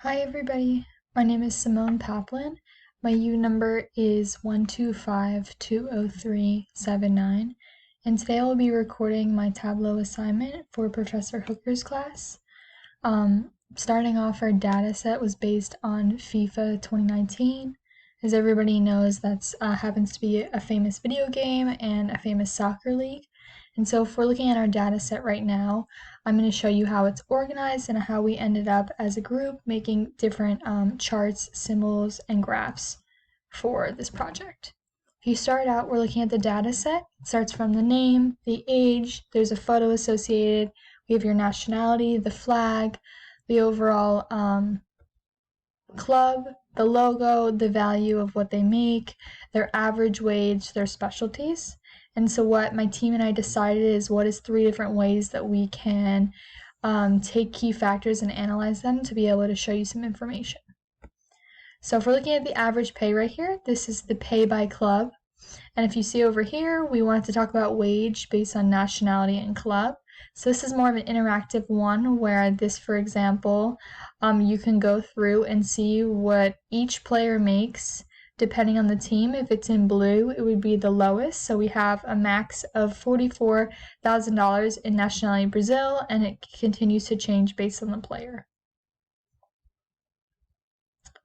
Hi everybody, my name is Simone Paplin. My U number is 125-20379, and today I will be recording my Tableau assignment for Professor Hooker's class. Starting off, our data set was based on FIFA 2019. As everybody knows, that happens to be a famous video game and a famous soccer league. And so if we're looking at our data set right now, I'm going to show you how it's organized and how we ended up as a group making different charts, symbols, and graphs for this project. If you start out, we're looking at the data set. It starts from the name, the age, there's a photo associated, we have your nationality, the flag, the overall club, the logo, the value of what they make, their average wage, their specialties. And so what my team and I decided is what is 3 different ways that we can take key factors and analyze them to be able to show you some information. So if we're looking at the average pay right here, this is the pay by club. And if you see over here, we wanted to talk about wage based on nationality and club. So this is more of an interactive one where this, for example, you can go through and see what each player makes depending on the team. If it's in blue, it would be the lowest. So we have a max of $44,000 in nationality Brazil, and it continues to change based on the player.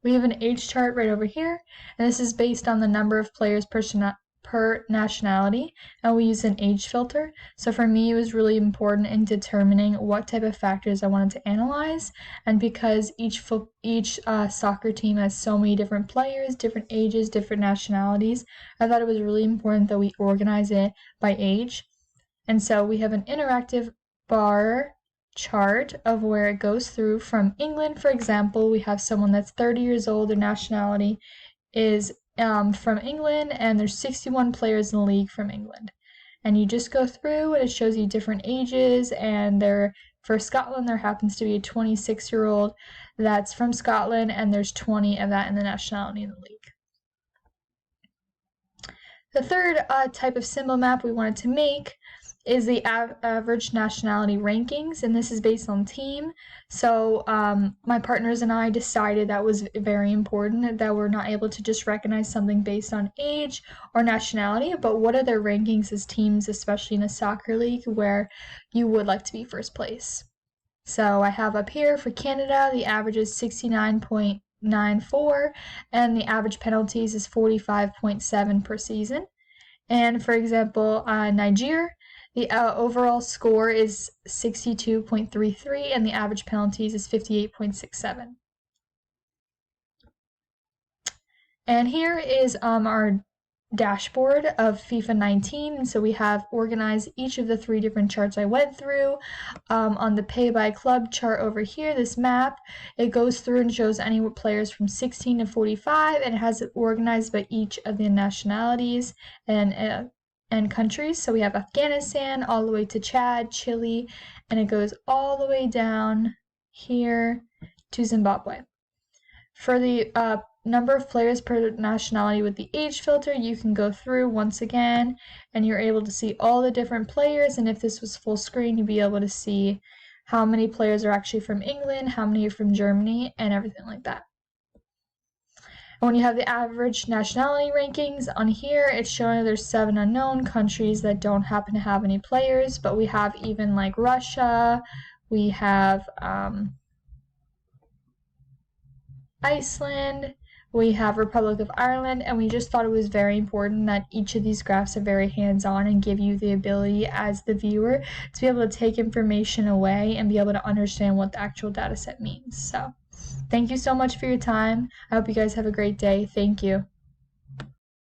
We have an age chart right over here, and this is based on the number of players per nationality, and we use an age filter. So for me, it was really important in determining what type of factors I wanted to analyze, and because each soccer team has so many different players, different ages, different nationalities, I thought it was really important that we organize it by age. And so we have an interactive bar chart of where it goes through from England. For example, we have someone that's 30 years old, their nationality is from England, and there's 61 players in the league from England. And you just go through and it shows you different ages, and for Scotland there happens to be a 26-year-old that's from Scotland, and there's 20 of that in the nationality in the league. The third type of symbol map we wanted to make is the average nationality rankings, and this is based on team. So my partners and I decided that was very important, that we're not able to just recognize something based on age or nationality, but what are their rankings as teams, especially in a soccer league where you would like to be first place. So I have up here for Canada, the average is 69.94, and the average penalties is 45.7 per season. And for example, Nigeria, the overall score is 62.33, and the average penalties is 58.67. And here is our dashboard of FIFA 19. So we have organized each of the 3 different charts I went through. On the pay by club chart over here, this map, it goes through and shows any players from 16 to 45, and it has it organized by each of the nationalities and countries. So we have Afghanistan all the way to Chad, Chile, and it goes all the way down here to Zimbabwe. For the number of players per nationality with the age filter, you can go through once again and you're able to see all the different players, and if this was full screen, you'd be able to see how many players are actually from England, how many are from Germany, and everything like that. And when you have the average nationality rankings on here, it's showing there's 7 unknown countries that don't happen to have any players, but we have even like Russia, we have Iceland, we have Republic of Ireland, and we just thought it was very important that each of these graphs are very hands-on and give you the ability as the viewer to be able to take information away and be able to understand what the actual data set means. So thank you so much for your time. I hope you guys have a great day. Thank you.